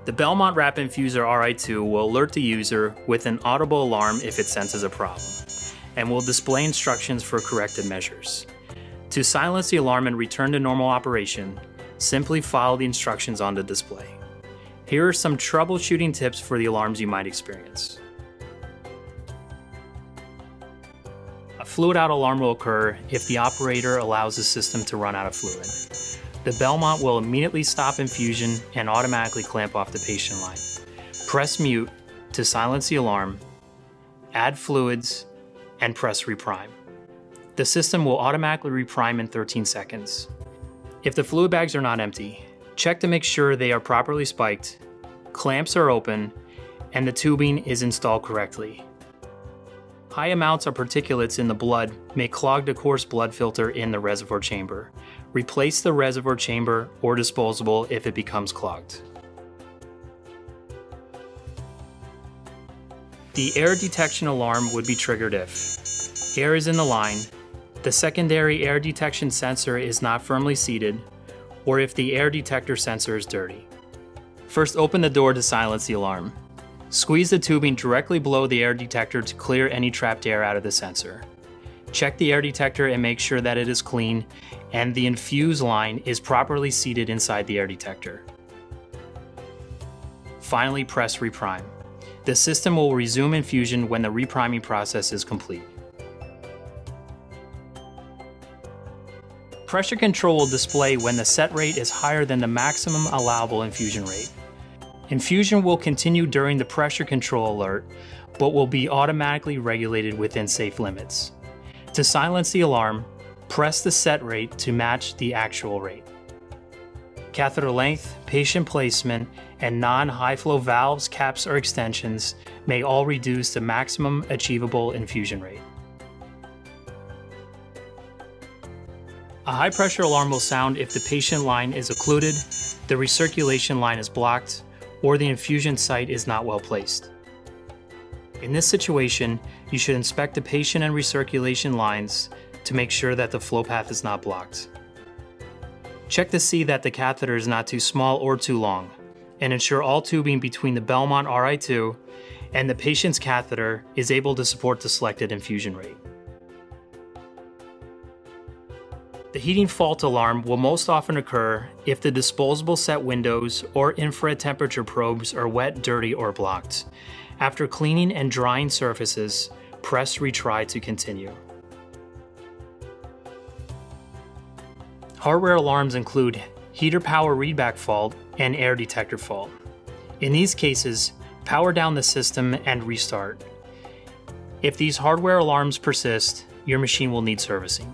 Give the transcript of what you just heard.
The Belmont Rapid Infuser RI-2 will alert the user with an audible alarm if it senses a problem, and will display instructions for corrective measures. To silence the alarm and return to normal operation, simply follow the instructions on the display. Here are some troubleshooting tips for the alarms you might experience. A fluid out alarm will occur if the operator allows the system to run out of fluid. The Belmont will immediately stop infusion and automatically clamp off the patient line. Press mute to silence the alarm, add fluids, and press reprime. The system will automatically reprime in 13 seconds. If the fluid bags are not empty, check to make sure they are properly spiked, clamps are open, and the tubing is installed correctly. High amounts of particulates in the blood may clog the coarse blood filter in the reservoir chamber. Replace the reservoir chamber or disposable if it becomes clogged. The air detection alarm would be triggered if air is in the line, the secondary air detection sensor is not firmly seated, or if the air detector sensor is dirty. First, open the door to silence the alarm. Squeeze the tubing directly below the air detector to clear any trapped air out of the sensor. Check the air detector and make sure that it is clean and the infuse line is properly seated inside the air detector. Finally, press reprime. The system will resume infusion when the repriming process is complete. Pressure control will display when the set rate is higher than the maximum allowable infusion rate. Infusion will continue during the pressure control alert, but will be automatically regulated within safe limits. To silence the alarm, press the set rate to match the actual rate. Catheter length, patient placement, and non-high flow valves, caps, or extensions may all reduce the maximum achievable infusion rate. A high pressure alarm will sound if the patient line is occluded, the recirculation line is blocked, or the infusion site is not well placed. In this situation, you should inspect the patient and recirculation lines to make sure that the flow path is not blocked. Check to see that the catheter is not too small or too long, and ensure all tubing between the Belmont RI-2 and the patient's catheter is able to support the selected infusion rate. The heating fault alarm will most often occur if the disposable set windows or infrared temperature probes are wet, dirty, or blocked. After cleaning and drying surfaces, press retry to continue. Hardware alarms include heater power readback fault and air detector fault. In these cases, power down the system and restart. If these hardware alarms persist, your machine will need servicing.